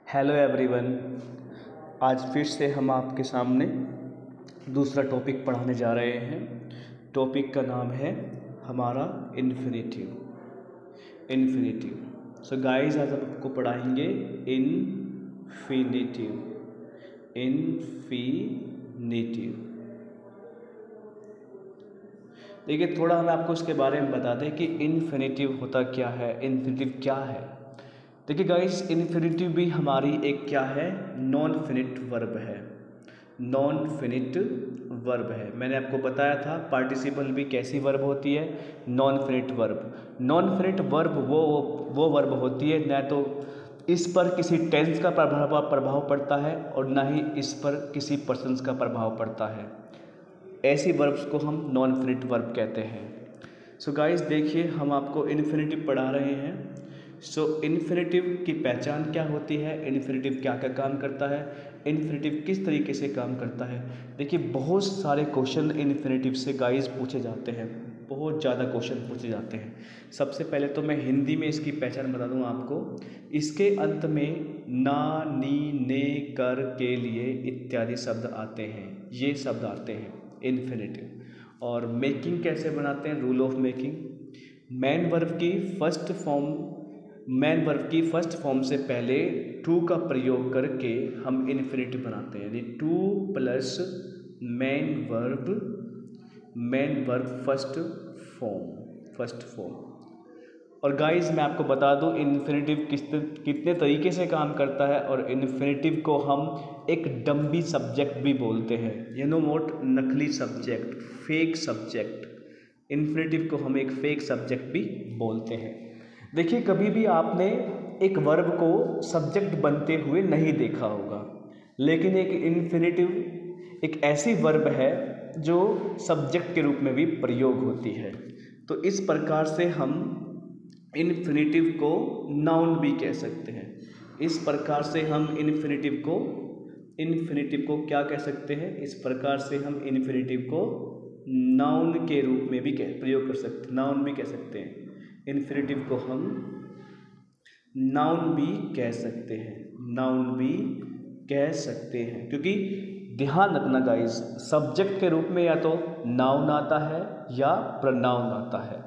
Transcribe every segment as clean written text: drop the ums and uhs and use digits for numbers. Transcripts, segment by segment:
Hello everyone. आज फिर से हम आपके सामने दूसरा टॉपिक पढ़ाने जा रहे हैं। टॉपिक का नाम है हमारा इन्फिनेटिव। सो गाइस, आज हम आपको पढ़ाएंगे इन्फिनेटिव। देखिए, थोड़ा हम आपको इसके बारे में बता दें कि इन्फिनेटिव होता क्या है, इन्फिनेटिव क्या है। देखिए गाइस, इन्फिनेटिव भी हमारी एक क्या है, नॉन फिनिट वर्ब है। नॉन फिनिट वर्ब है। मैंने आपको बताया था पार्टिसिपल भी कैसी वर्ब होती है, non finite verb. Non finite verb वो वर्ब होती है न तो इस पर किसी टेंस का प्रभाव पड़ता है और ना ही इस पर किसी पर्सन्स का प्रभाव पड़ता है। ऐसी वर्ब्स को हम नॉन फिनिट वर्ब कहते हैं। सो गाइस, देखिए हम आपको इन्फिनेटिव पढ़ा रहे हैं। सो इन्फिनेटिव की पहचान क्या होती है, इन्फिनेटिव क्या क्या काम करता है, इन्फिनेटिव किस तरीके से काम करता है। देखिए, बहुत सारे क्वेश्चन इन्फिनेटिव से गाइस पूछे जाते हैं, बहुत ज़्यादा क्वेश्चन पूछे जाते हैं। सबसे पहले तो मैं हिंदी में इसकी पहचान बता दूं आपको। इसके अंत में ना, नी, ने, कर, के लिए इत्यादि शब्द आते हैं। ये शब्द आते हैं इन्फिनेटिव। और मेकिंग कैसे बनाते हैं, rule of making. Main verb की फर्स्ट फॉर्म से पहले टू का प्रयोग करके हम इन्फिनेटिव बनाते हैं, यानी to plus main verb first form. और गाइस, मैं आपको बता दूं इन्फिनेटिव कितने तरीके से काम करता है। और इन्फिनेटिव को हम एक डम्बी सब्जेक्ट भी बोलते हैं, नकली सब्जेक्ट, फेक सब्जेक्ट। इन्फिनेटिव को हम एक फेक सब्जेक्ट भी बोलते हैं। देखिए, कभी भी आपने एक वर्ब को सब्जेक्ट बनते हुए नहीं देखा होगा, लेकिन एक इन्फिनेटिव एक ऐसी वर्ब है जो सब्जेक्ट के रूप में भी प्रयोग होती है। तो इस प्रकार से हम इन्फिनेटिव को नाउन भी कह सकते हैं। इस प्रकार से हम इन्फिनेटिव को क्या कह सकते हैं, इस प्रकार से हम इन्फिनेटिव को नाउन के रूप में भी प्रयोग कर सकते, नाउन भी कह सकते हैं। इन्फिनेटिव को हम नाउन भी कह सकते हैं, क्योंकि ध्यान रखना गाइस, सब्जेक्ट के रूप में या तो नाउन आता है या प्रोनाउन आता है।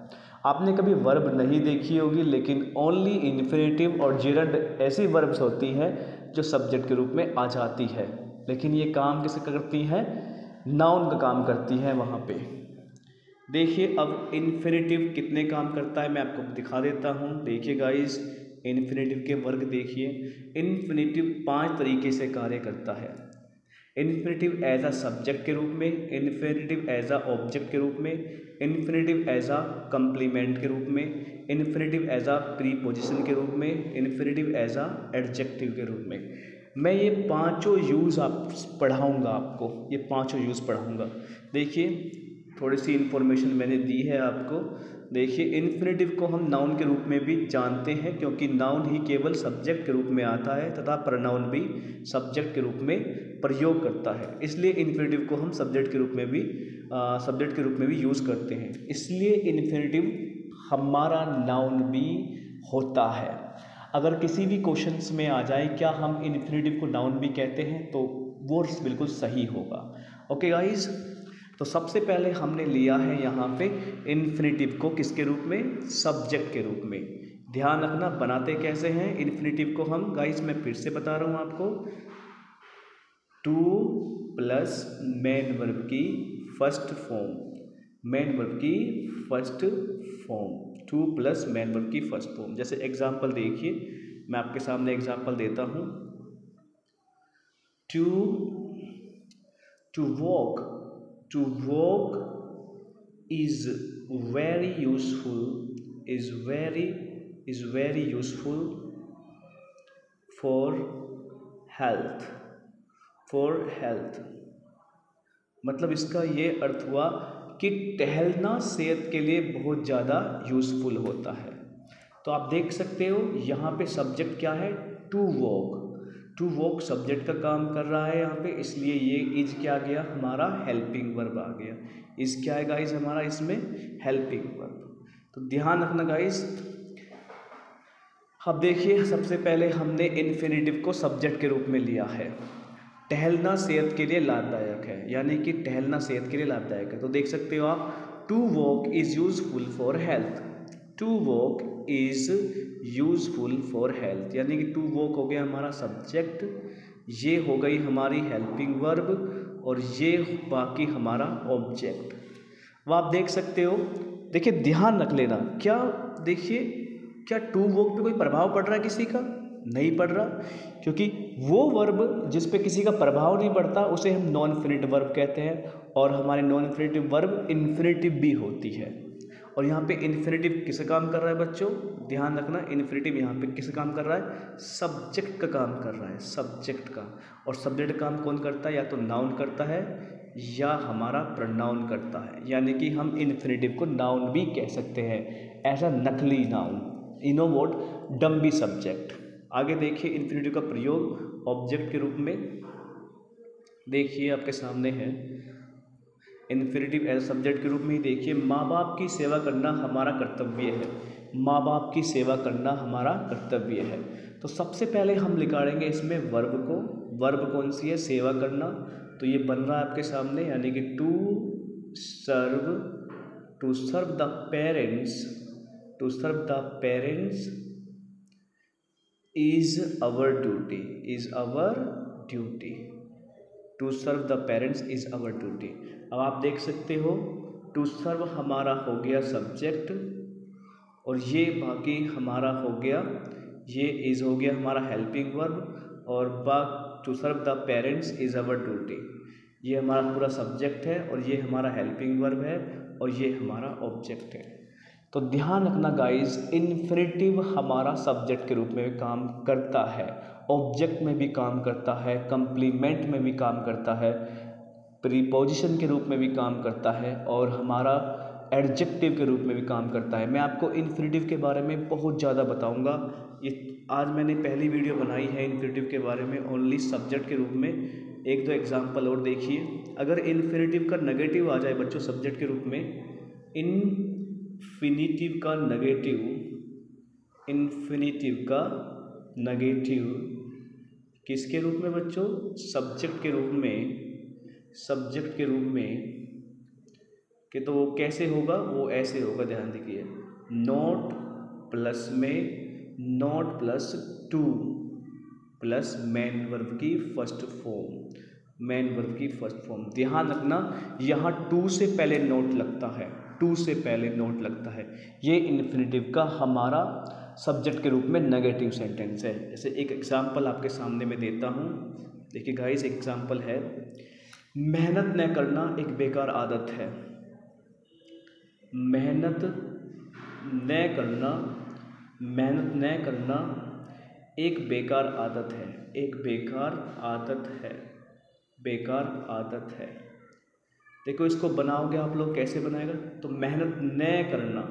आपने कभी वर्ब नहीं देखी होगी, लेकिन ओनली इन्फिनेटिव और जेरंड ऐसी वर्ब्स होती हैं जो सब्जेक्ट के रूप में आ जाती है, लेकिन ये काम किसे करती हैं, नाउन का काम करती है वहाँ पे। देखिए, अब इन्फिनेटिव कितने काम करता है मैं आपको दिखा देता हूँ। देखिए गाइस, इन्फिनेटिव के वर्ग देखिए। इन्फिनेटिव 5 तरीके से कार्य करता है। इन्फिनेटिव एज अ सब्जेक्ट के रूप में, इन्फिनेटिव एज अ ऑब्जेक्ट के रूप में, इन्फिनेटिव एज अ कंप्लीमेंट के रूप में, इन्फिनेटिव एज अ प्रीपोजिशन के रूप में, इन्फिनेटिव एज अ एडजेक्टिव के रूप में। मैं ये पांचों यूज़ पढ़ाऊँगा आपको, ये पांचों यूज़ पढ़ाऊँगा। देखिए, थोड़ी सी इन्फॉर्मेशन मैंने दी है आपको। देखिए, इन्फिनेटिव को हम नाउन के रूप में भी जानते हैं, क्योंकि नाउन ही केवल सब्जेक्ट के रूप में आता है तथा प्रोनाउन भी सब्जेक्ट के रूप में प्रयोग करता है। इसलिए इन्फिनेटिव को हम सब्जेक्ट के रूप में भी यूज़ करते हैं। इसलिए इन्फिनेटिव हमारा नाउन भी होता है। अगर किसी भी क्वेश्चंस में आ जाए क्या हम इन्फिनेटिव को नाउन भी कहते हैं, तो वो बिल्कुल सही होगा। ओके गाइज, तो सबसे पहले हमने लिया है यहाँ पे इन्फिनेटिव को किसके रूप में, सब्जेक्ट के रूप में। ध्यान रखना बनाते कैसे हैं इन्फिनेटिव को हम। गाइस, मैं फिर से बता रहा हूँ आपको, टू प्लस मेन वर्ब की first form, to plus main verb की फर्स्ट फॉर्म। जैसे एग्जाम्पल देखिए, मैं आपके सामने एग्जाम्पल देता हूँ। To walk is very useful for health। मतलब इसका ये अर्थ हुआ कि टहलना सेहत के लिए बहुत ज़्यादा यूज़फुल होता है। तो आप देख सकते हो यहाँ पे सब्जेक्ट क्या है, टू वॉक सब्जेक्ट का काम कर रहा है यहाँ पे, इसलिए ये इज क्या आ गया, हमारा हेल्पिंग वर्ब आ गया। इज क्या है गाइस हमारा इसमें, हेल्पिंग वर्ब। तो ध्यान रखना गाइस, अब देखिए, सबसे पहले हमने इन्फिनेटिव को सब्जेक्ट के रूप में लिया है। टहलना सेहत के लिए लाभदायक है, यानी कि टहलना सेहत के लिए लाभदायक है। तो देख सकते हो आप, to walk is useful for health. To walk is useful for health, यानी कि टू वॉक हो गया हमारा सब्जेक्ट, ये हो गई हमारी हेल्पिंग वर्ब, और ये बाकी हमारा ऑब्जेक्ट। वो आप देख सकते हो। देखिए, ध्यान रख लेना, क्या देखिए, क्या टू वॉक पे कोई प्रभाव पड़ रहा है किसी का? नहीं पड़ रहा, क्योंकि वो वर्ब जिस पे किसी का प्रभाव नहीं पड़ता उसे हम नॉन इन्फिनिटिव वर्ब कहते हैं, और हमारे नॉन इन्फिनिटिव वर्ब इन्फिनिटिव भी होती है। और यहाँ पे इन्फिनिटिव किस काम कर रहा है बच्चों? ध्यान रखना, इन्फिनिटिव यहाँ पे किस काम कर रहा है? सब्जेक्ट का काम कर रहा है, सब्जेक्ट का। और सब्जेक्ट काम कौन करता है? या तो नाउन करता है या हमारा प्रोनाउन करता है, यानी कि हम इन्फिनिटिव को नाउन भी कह सकते हैं, ऐसा नकली नाउन, इनो वोट डम्बी सब्जेक्ट। आगे देखिए, इन्फिनिटिव का प्रयोग ऑब्जेक्ट के रूप में, देखिए आपके सामने है इन्फिनिटिव एज सब्जेक्ट के रूप में ही। देखिए, माँ बाप की सेवा करना हमारा कर्तव्य है। माँ बाप की सेवा करना हमारा कर्तव्य है। तो सबसे पहले हम निकालेंगे इसमें वर्ब को। वर्ब कौन सी है? सेवा करना। तो ये बन रहा है आपके सामने, यानी कि to serve the parents, to serve the parents is our duty, is our duty. To serve the parents is our duty. अब आप देख सकते हो, टू सर्व हमारा हो गया सब्जेक्ट, और ये बाकी हमारा हो गया, ये इज हो गया हमारा हेल्पिंग वर्ब, और to serve the parents is our duty, ये हमारा पूरा सब्जेक्ट है, और ये हमारा हेल्पिंग वर्ब है, और ये हमारा ऑब्जेक्ट है। तो ध्यान रखना गाइस, इन्फिनिटिव हमारा सब्जेक्ट के रूप में भी काम करता है, ऑब्जेक्ट में भी काम करता है, कंप्लीमेंट में भी काम करता है, प्रीपोजिशन के रूप में भी काम करता है, और हमारा एडजेक्टिव के रूप में भी काम करता है। मैं आपको इन्फिनिटिव के बारे में बहुत ज़्यादा बताऊंगा। ये आज मैंने पहली वीडियो बनाई है इन्फिनिटिव के बारे में, ओनली सब्जेक्ट के रूप में। एक दो एग्जाम्पल और देखिए। अगर इन्फिनिटिव का नेगेटिव आ जाए बच्चों सब्जेक्ट के रूप में, इन्फिनिटिव का नेगेटिव, इन्फिनिटिव का नेगेटिव किसके रूप में बच्चों? सब्जेक्ट के रूप में, सब्जेक्ट के रूप में। कि तो वो कैसे होगा? वो ऐसे होगा, ध्यान दीजिए, नॉट प्लस में not plus two plus main verb की फर्स्ट फॉर्म, मेन वर्ब की फर्स्ट फॉर्म। ध्यान रखना, यहाँ टू से पहले नोट लगता है, टू से पहले नोट लगता है। ये इन्फिनिटिव का हमारा सब्जेक्ट के रूप में नेगेटिव सेंटेंस है। जैसे एक एग्जांपल आपके सामने मैं देता हूँ। देखिए गाइस, एक एग्जांपल है, मेहनत न करना एक बेकार आदत है। मेहनत न करना, मेहनत न करना एक बेकार आदत है, एक बेकार आदत है, बेकार आदत है। देखो, इसको बनाओगे आप लोग, कैसे बनाएगा? तो मेहनत न करना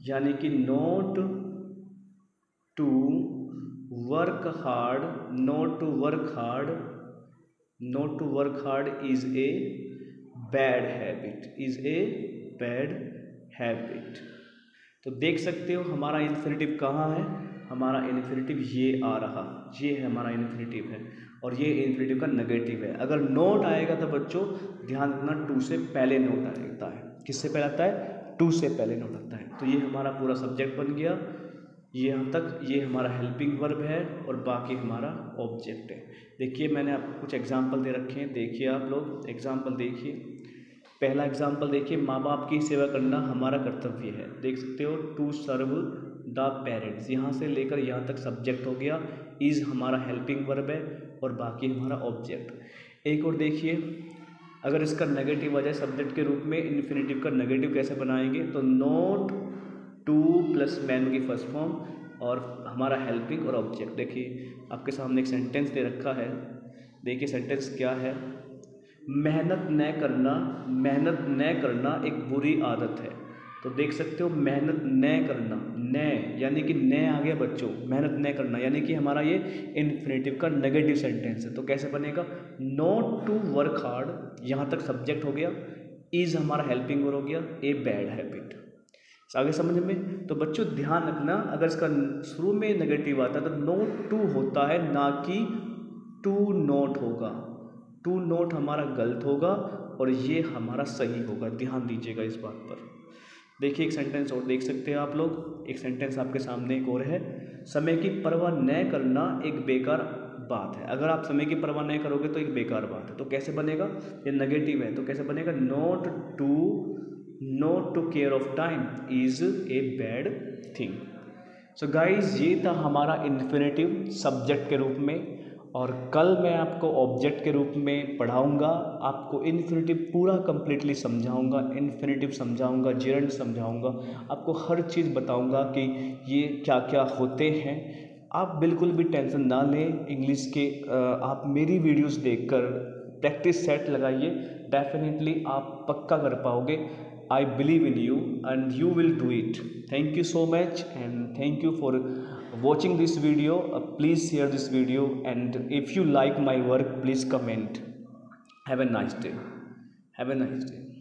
यानी कि not to work hard, not to work hard, not to work hard is a bad habit, is a bad habit. तो देख सकते हो हमारा इन्फिनिटिव कहाँ है? हमारा इन्फिनिटिव ये आ रहा, ये है हमारा इन्फिनिटिव है, और ये इन्फिनिटिव का नेगेटिव है। अगर नोट आएगा तो बच्चों ध्यान रखना, टू से पहले नोट आता है। किससे पहले आता है? टू से पहले नोट आता है। तो ये हमारा पूरा सब्जेक्ट बन गया, ये यहाँ तक, ये हमारा हेल्पिंग वर्ब है, और बाकी हमारा ऑब्जेक्ट है। देखिए, मैंने आपको कुछ एग्जाम्पल दे रखे हैं, देखिए आप लोग एग्जाम्पल देखिए। पहला एग्जाम्पल देखिए, माँ बाप की सेवा करना हमारा कर्तव्य है। देख सकते हो, टू सर्व द पेरेंट्स, यहाँ से लेकर यहाँ तक सब्जेक्ट हो गया, इज़ हमारा हेल्पिंग वर्ब है, और बाकी हमारा ऑब्जेक्ट। एक और देखिए, अगर इसका नेगेटिव आ जाए सब्जेक्ट के रूप में, इन्फिनिटिव का नेगेटिव कैसे बनाएंगे? तो नॉट टू प्लस मैन की फर्स्ट फॉर्म, और हमारा हेल्पिंग और ऑब्जेक्ट। देखिए आपके सामने एक सेंटेंस दे रखा है, देखिए सेंटेंस क्या है, मेहनत न करना, मेहनत न करना एक बुरी आदत है। तो देख सकते हो, मेहनत न करना, न यानी कि न आ गया बच्चों, मेहनत न करना यानी कि हमारा ये इन्फिनिटिव का नेगेटिव सेंटेंस है। तो कैसे बनेगा? नॉट टू वर्क हार्ड, यहाँ तक सब्जेक्ट हो गया, इज़ हमारा हेल्पिंग वर्ब हो गया, ए बैड हैबिट। आगे समझ में? तो बच्चों ध्यान रखना, अगर इसका शुरू में नेगेटिव आता है तो नोट टू होता है, ना कि टू नोट होगा। टू नोट हमारा गलत होगा और ये हमारा सही होगा, ध्यान दीजिएगा इस बात पर। देखिए एक सेंटेंस और देख सकते हैं आप लोग, एक सेंटेंस आपके सामने एक और है, समय की परवाह न करना एक बेकार बात है। अगर आप समय की परवाह नहीं करोगे तो एक बेकार बात है, तो कैसे बनेगा? ये नेगेटिव है तो कैसे बनेगा? Not to care of time is a bad thing. So guys ये था हमारा इन्फिनेटिव सब्जेक्ट के रूप में, और कल मैं आपको ऑब्जेक्ट के रूप में पढ़ाऊंगा, आपको इन्फिनेटिव पूरा कंप्लीटली समझाऊंगा, इन्फिनेटिव समझाऊंगा, जेरंड समझाऊंगा, आपको हर चीज़ बताऊंगा कि ये क्या क्या होते हैं। आप बिल्कुल भी टेंशन ना लें इंग्लिश के, आप मेरी वीडियोस देखकर प्रैक्टिस सेट लगाइए, डेफिनेटली आप पक्का कर पाओगे। I believe in you and you will do it. Thank you so much and thank you for watching this video. Please share this video, and if you like my work, please comment. Have a nice day. Have a nice day.